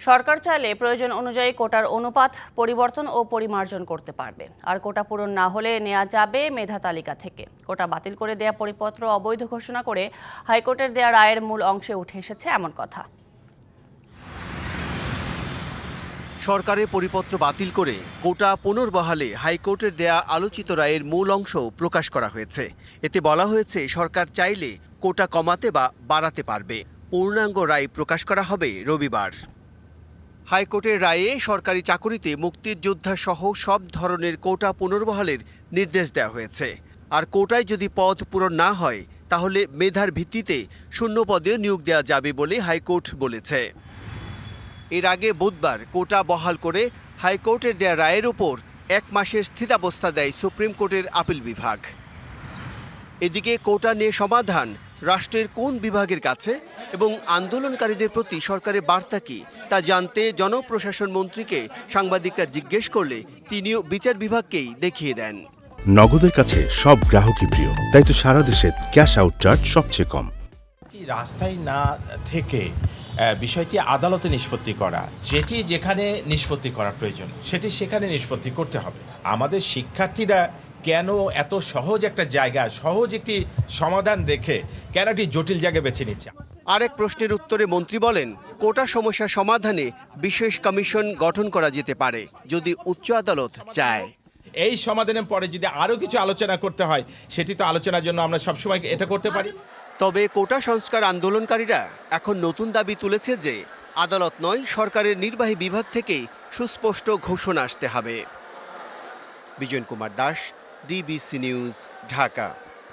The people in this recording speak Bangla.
সরকার চাইলে প্রয়োজন অনুযায়ী কোটার অনুপাত পরিবর্তন ও পরিমার্জন করতে পারবে। আর কোটা পূরণ না হলে নেওয়া যাবে মেধা তালিকা থেকে। কোটা বাতিল করে দেয়া পরিপত্র অবৈধ ঘোষণা করে হাইকোর্টের দেয়া রায়ের মূল অংশে উঠে এসেছে এমন কথা। সরকারের পরিপত্র বাতিল করে কোটা পুনর্বহালে হাইকোর্টের দেয়া আলোচিত রায়ের মূল অংশ প্রকাশ করা হয়েছে। এতে বলা হয়েছে সরকার চাইলে কোটা কমাতে বা বাড়াতে পারবে। পূর্ণাঙ্গ রায় প্রকাশ করা হবে রবিবার। হাইকোর্টের রায়ে সরকারি চাকুরিতে মুক্তির যোদ্ধা সহ সব ধরনের কোটা পুনর্বহালের নির্দেশ দেওয়া হয়েছে। আর কোটায় যদি পদ পূরণ না হয় তাহলে মেধার ভিত্তিতে শূন্য পদে নিয়োগ দেওয়া যাবে বলে হাইকোর্ট বলেছে। এর আগে বুধবার কোটা বহাল করে হাইকোর্টের দেয়া রায়ের ওপর 1 মাসের স্থিতাবস্থা দেয় সুপ্রিম কোর্টের আপিল বিভাগ। এদিকে কোটা নিয়ে সমাধান রাষ্ট্রের কোন বিভাগের কাছে এবং আন্দোলনকারীদের প্রতি সরকারের বার্তা কি তা জানতে জনপ্রশাসন মন্ত্রীকে সাংবাদিকরা জিজ্ঞেস করলে তিনিও বিচার বিভাগকেই দেখিয়ে দেন। নগদের কাছে সব গ্রাহকই প্রিয়, তাই তো সারা দেশে ক্যাশ আউট চার্জ সবচেয়ে কম। রাস্তায় না থেকে বিষয়টি আদালতে নিষ্পত্তি করা, যেটি যেখানে নিষ্পত্তি করা প্রয়োজন সেটি সেখানে নিষ্পত্তি করতে হবে। আমাদের শিক্ষার্থীরা কেন এত সহজ একটা জায়গা, সহজ একটি সমাধান রেখে কেন একটি জটিল জায়গা বেছে নিচ্ছে? আরেক প্রশ্নের উত্তরে মন্ত্রী বলেন, কোটা সমস্যা সমাধানে বিশেষ কমিশন গঠন করা যেতে পারে যদি উচ্চ আদালত চায়। এই সমাধানের পরে যদি আরও কিছু আলোচনা করতে হয়, সেটি তো আলোচনার জন্য আমরা সবসময় এটা করতে পারি। তবে কোটা সংস্কার আন্দোলনকারীরা এখন নতুন দাবি তুলেছে যে আদালত নয়, সরকারের নির্বাহী বিভাগ থেকেই সুস্পষ্ট ঘোষণা আসতে হবে। বিজয় কুমার দাস, ডিবিসি নিউজ, ঢাকা।